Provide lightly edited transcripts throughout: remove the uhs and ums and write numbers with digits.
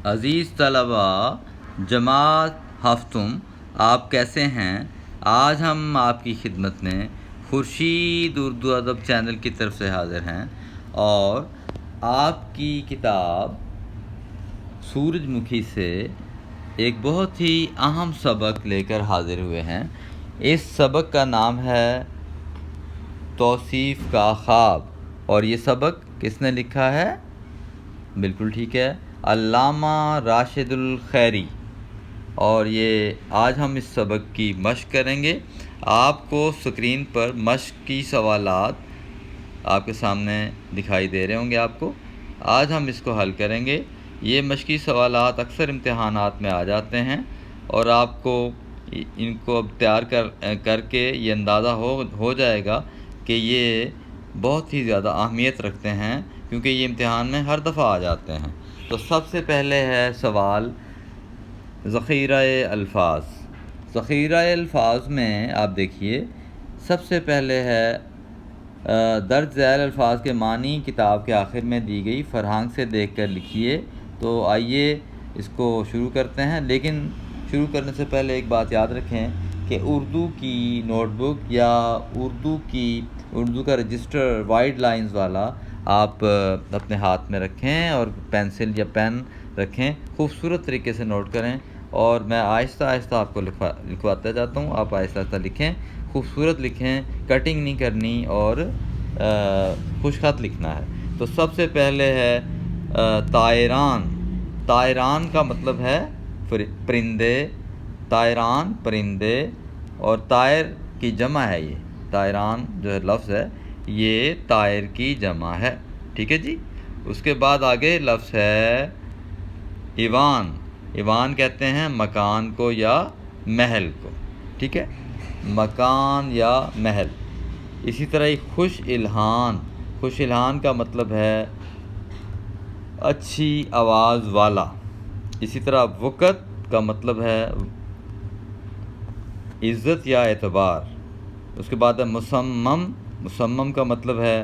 عزیز طلبہ جماعت ہفتم، آپ کیسے ہیں؟ آج ہم آپ کی خدمت میں خورشید اردو ادب چینل کی طرف سے حاضر ہیں اور آپ کی کتاب سورج مکھی سے ایک بہت ہی اہم سبق لے کر حاضر ہوئے ہیں۔ اس سبق کا نام ہے توصیف کا خواب، اور یہ سبق کس نے لکھا ہے؟ بالکل ٹھیک ہے، علامہ راشد الخیری۔ اور یہ آج ہم اس سبق کی مشق کریں گے۔ آپ کو اسکرین پر مشق کی سوالات آپ کے سامنے دکھائی دے رہے ہوں گے آپ کو۔ آج ہم اس کو حل کریں گے۔ یہ مشقی سوالات اکثر امتحانات میں آ جاتے ہیں اور آپ کو ان کو اب تیار کر کے یہ اندازہ ہو جائے گا کہ یہ بہت ہی زیادہ اہمیت رکھتے ہیں، کیونکہ یہ امتحان میں ہر دفعہ آ جاتے ہیں۔ تو سب سے پہلے ہے سوال ذخیرہ الفاظ۔ ذخیرہ الفاظ میں آپ دیکھیے، سب سے پہلے ہے درج ذیل الفاظ کے معنی کتاب کے آخر میں دی گئی فرہنگ سے دیکھ کر لکھیے۔ تو آئیے اس کو شروع کرتے ہیں، لیکن شروع کرنے سے پہلے ایک بات یاد رکھیں کہ اردو کی نوٹ بک یا اردو کا رجسٹر وائٹ لائنز والا آپ اپنے ہاتھ میں رکھیں اور پینسل یا پین رکھیں، خوبصورت طریقے سے نوٹ کریں، اور میں آہستہ آہستہ آپ کو لکھواتا جاتا ہوں۔ آپ آہستہ آہستہ لکھیں، خوبصورت لکھیں، کٹنگ نہیں کرنی اور خوش خط لکھنا ہے۔ تو سب سے پہلے ہے طائران۔ طائران کا مطلب ہے پرندے، طائران پرندے، اور طائر کی جمع ہے یہ۔ طائران جو ہے لفظ ہے، یہ طائر کی جمع ہے، ٹھیک ہے جی۔ اس کے بعد آگے لفظ ہے ایوان۔ ایوان کہتے ہیں مکان کو یا محل کو، ٹھیک ہے، مکان یا محل۔ اسی طرح ایک خوش الحان۔ خوش الحان کا مطلب ہے اچھی آواز والا۔ اسی طرح وقت کا مطلب ہے عزت یا اعتبار۔ اس کے بعد ہے مصمم۔ مصمم کا مطلب ہے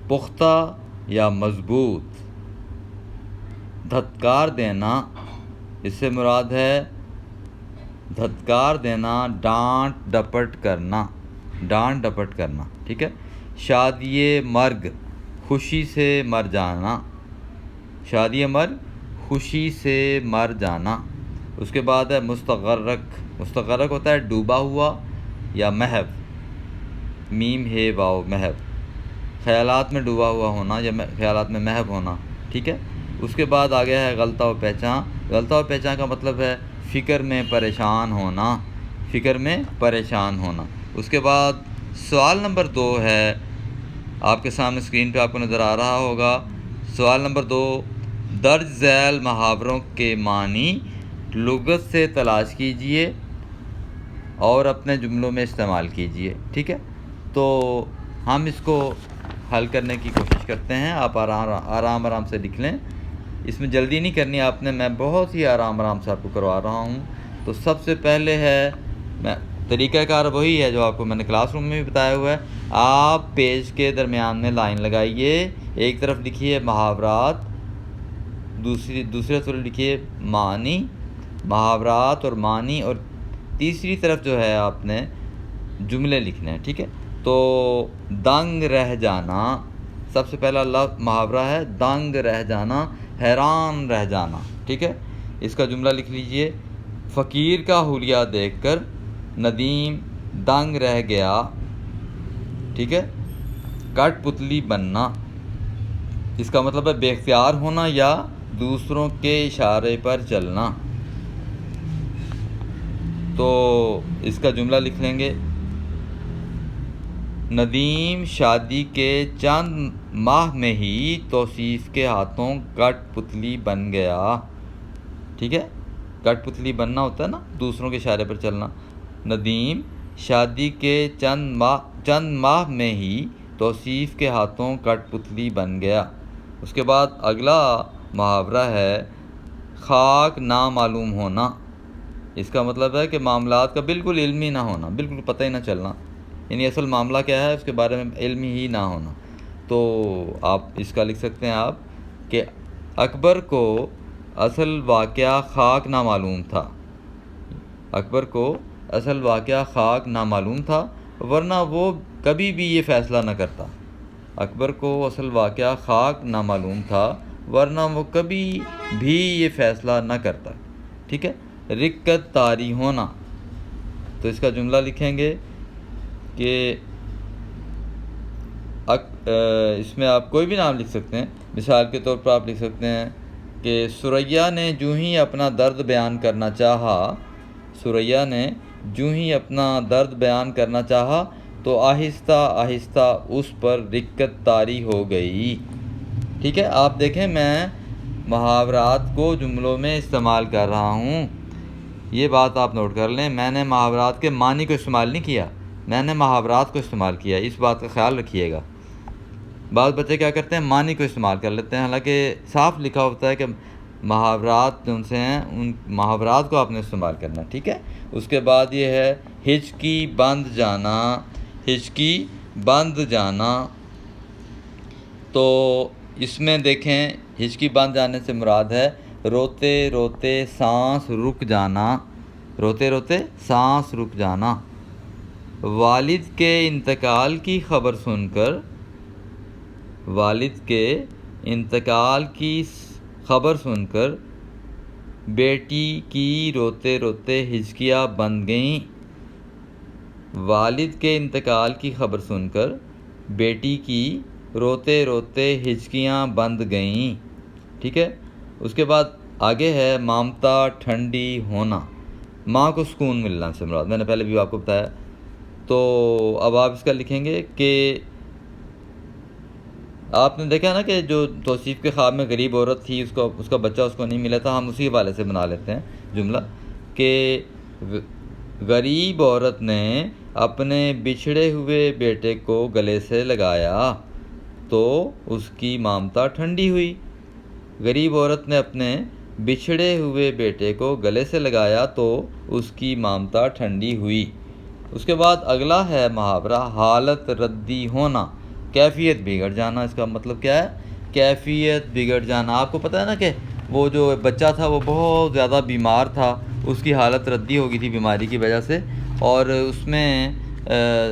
پختہ یا مضبوط۔ دھتکار دینا، اس سے مراد ہے دھتکار دینا، ڈانٹ ڈپٹ کرنا، ڈانٹ ڈپٹ کرنا، ٹھیک ہے۔ شادی مرگ، خوشی سے مر جانا۔ شادی مرگ، خوشی سے مر جانا۔ اس کے بعد ہے مستغرق۔ مستغرق ہوتا ہے ڈوبا ہوا یا محو، میم ہے واو محو، خیالات میں ڈوبا ہوا ہونا یا خیالات میں محو ہونا، ٹھیک ہے۔ اس کے بعد آگے ہے غلطہ و پیچاں۔ غلطہ و پیچاں کا مطلب ہے فکر میں پریشان ہونا، فکر میں پریشان ہونا۔ اس کے بعد سوال نمبر 2 ہے، آپ کے سامنے اسکرین پہ آپ کو نظر آ رہا ہوگا۔ سوال نمبر 2، درج ذیل محاوروں کے معنی لغت سے تلاش کیجئے اور اپنے جملوں میں استعمال کیجئے، ٹھیک ہے۔ تو ہم اس کو حل کرنے کی کوشش کرتے ہیں۔ آپ آرام سے لکھ لیں، اس میں جلدی نہیں کرنی آپ نے، میں بہت ہی آرام سے آپ کو کروا رہا ہوں۔ تو سب سے پہلے ہے، طریقہ کار وہی ہے جو آپ کو میں نے کلاس روم میں بھی بتایا ہوا ہے۔ آپ پیج کے درمیان میں لائن لگائیے، ایک طرف لکھیے محاورات، دوسری طرف لکھیے معنی، محاورات اور معنی، اور تیسری طرف جو ہے آپ نے جملے لکھنے ہیں، ٹھیک ہے۔ تو دنگ رہ جانا، سب سے پہلا لفظ محاورہ ہے دنگ رہ جانا، حیران رہ جانا، ٹھیک ہے۔ اس کا جملہ لکھ لیجئے، فقیر کا حلیہ دیکھ کر ندیم دنگ رہ گیا، ٹھیک ہے۔ کٹ پتلی بننا، اس کا مطلب ہے بے اختیار ہونا یا دوسروں کے اشارے پر چلنا۔ تو اس کا جملہ لکھ لیں گے، ندیم شادی کے چند ماہ میں ہی توصیف کے ہاتھوں کٹ پتلی بن گیا، ٹھیک ہے۔ کٹ پتلی بننا ہوتا ہے نا، دوسروں کے اشارے پر چلنا۔ ندیم شادی کے چند ماہ میں ہی توصیف کے ہاتھوں کٹ پتلی بن گیا۔ اس کے بعد اگلا محاورہ ہے خاک نامعلوم ہونا۔ اس کا مطلب ہے کہ معاملات کا بالکل علم ہی نہ ہونا، بالکل پتہ ہی نہ چلنا، یعنی اصل معاملہ کیا ہے اس کے بارے میں علم ہی نہ ہونا۔ تو آپ اس کا لکھ سکتے ہیں آپ کہ اکبر کو اصل واقعہ خاک نامعلوم تھا، اکبر کو اصل واقعہ خاک نامعلوم تھا ورنہ وہ کبھی بھی یہ فیصلہ نہ کرتا۔ اکبر کو اصل واقعہ خاک نامعلوم تھا ورنہ وہ کبھی بھی یہ فیصلہ نہ کرتا۔ ٹھیک ہے، رکت طاری ہونا، تو اس کا جملہ لکھیں گے کہ اس میں آپ کوئی بھی نام لکھ سکتے ہیں۔ مثال کے طور پر آپ لکھ سکتے ہیں کہ ثریا نے جو ہی اپنا درد بیان کرنا چاہا، ثریا نے جو ہی اپنا درد بیان کرنا چاہا تو آہستہ آہستہ اس پر رکت طاری ہو گئی۔ ٹھیک ہے، آپ دیکھیں میں محاورات کو جملوں میں استعمال کر رہا ہوں، یہ بات آپ نوٹ کر لیں۔ میں نے محاورات کے معنی کو استعمال نہیں کیا، میں نے محاورات کو استعمال کیا، اس بات کا خیال رکھیے گا۔ بعض بچے کیا کرتے ہیں، معنی کو استعمال کر لیتے ہیں، حالانکہ صاف لکھا ہوتا ہے کہ محاورات جو سے ہیں ان محاورات کو آپ نے استعمال کرنا ہے۔ ٹھیک ہے، اس کے بعد یہ ہے ہچکی بند جانا، ہچکی بند جانا، تو اس میں دیکھیں ہچکی بند جانے سے مراد ہے روتے روتے سانس رک جانا، روتے روتے سانس رک جانا۔ والد کے انتقال کی خبر سن کر، والد کے انتقال کی خبر سن کر بیٹی کی روتے روتے ہچکیاں بند گئیں۔ والد کے انتقال کی خبر سن کر بیٹی کی روتے روتے ہچکیاں بند گئیں۔ ٹھیک ہے، اس کے بعد آگے ہے مامتا ٹھنڈی ہونا، ماں کو سکون ملنا سے مراد، میں نے پہلے بھی آپ کو بتایا۔ تو اب آپ اس کا لکھیں گے کہ آپ نے دیکھا نا کہ جو توصیف کے خواب میں غریب عورت تھی، اس کا بچہ اس کو نہیں ملا تھا، ہم اسی حوالے سے بنا لیتے ہیں جملہ کہ غریب عورت نے اپنے بچھڑے ہوئے بیٹے کو گلے سے لگایا تو اس کی مامتا ٹھنڈی ہوئی۔ غریب عورت نے اپنے بچھڑے ہوئے بیٹے کو گلے سے لگایا تو اس کی مامتا ٹھنڈی ہوئی۔ اس کے بعد اگلا ہے محاورہ حالت ردی ہونا، کیفیت بگڑ جانا۔ اس کا مطلب کیا ہے، کیفیت بگڑ جانا۔ آپ کو پتہ ہے نا کہ وہ جو بچہ تھا وہ بہت زیادہ بیمار تھا، اس کی حالت ردی ہو گئی تھی بیماری کی وجہ سے، اور اس میں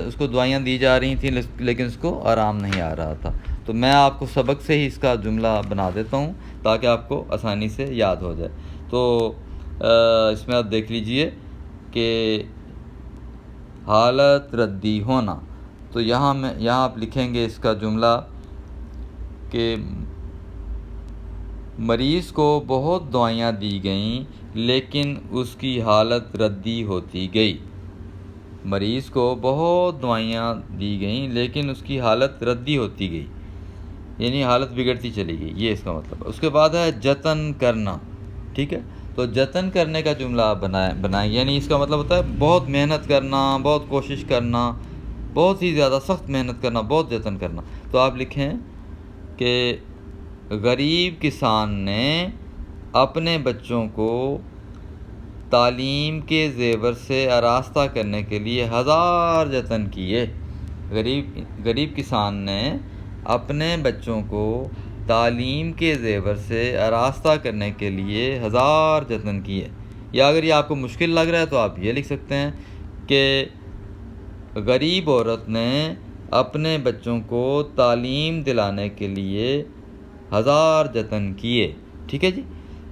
اس کو دوائیاں دی جا رہی تھیں لیکن اس کو آرام نہیں آ رہا تھا۔ تو میں آپ کو سبق سے ہی اس کا جملہ بنا دیتا ہوں تاکہ آپ کو آسانی سے یاد ہو جائے۔ تو اس میں آپ دیکھ لیجئے کہ حالت ردی ہونا، تو یہاں آپ لکھیں گے اس کا جملہ کہ مریض کو بہت دوائیاں دی گئیں لیکن اس کی حالت ردی ہوتی گئی۔ مریض کو بہت دوائیاں دی گئیں لیکن اس کی حالت ردی ہوتی گئی، یعنی حالت بگڑتی چلی گئی، یہ اس کا مطلب ہے۔ اس کے بعد ہے جتن کرنا۔ ٹھیک ہے، تو جتن کرنے کا جملہ آپ بنائیں، یعنی اس کا مطلب ہوتا ہے بہت محنت کرنا، بہت کوشش کرنا، بہت ہی زیادہ سخت محنت کرنا، بہت جتن کرنا۔ تو آپ لکھیں کہ غریب کسان نے اپنے بچوں کو تعلیم کے زیور سے آراستہ کرنے کے لیے ہزار جتن کیے۔ غریب کسان نے اپنے بچوں کو تعلیم کے زیور سے آراستہ کرنے کے لیے ہزار جتن کیے۔ یا اگر یہ آپ کو مشکل لگ رہا ہے تو آپ یہ لکھ سکتے ہیں کہ غریب عورت نے اپنے بچوں کو تعلیم دلانے کے لیے ہزار جتن کیے۔ ٹھیک ہے جی،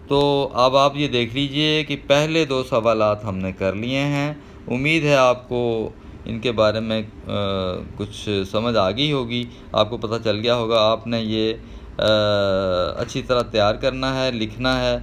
تو اب آپ یہ دیکھ لیجئے کہ پہلے دو سوالات ہم نے کر لیے ہیں۔ امید ہے آپ کو ان کے بارے میں کچھ سمجھ آ گئی ہوگی، آپ کو پتہ چل گیا ہوگا۔ آپ نے یہ اچھی طرح تیار کرنا ہے، لکھنا ہے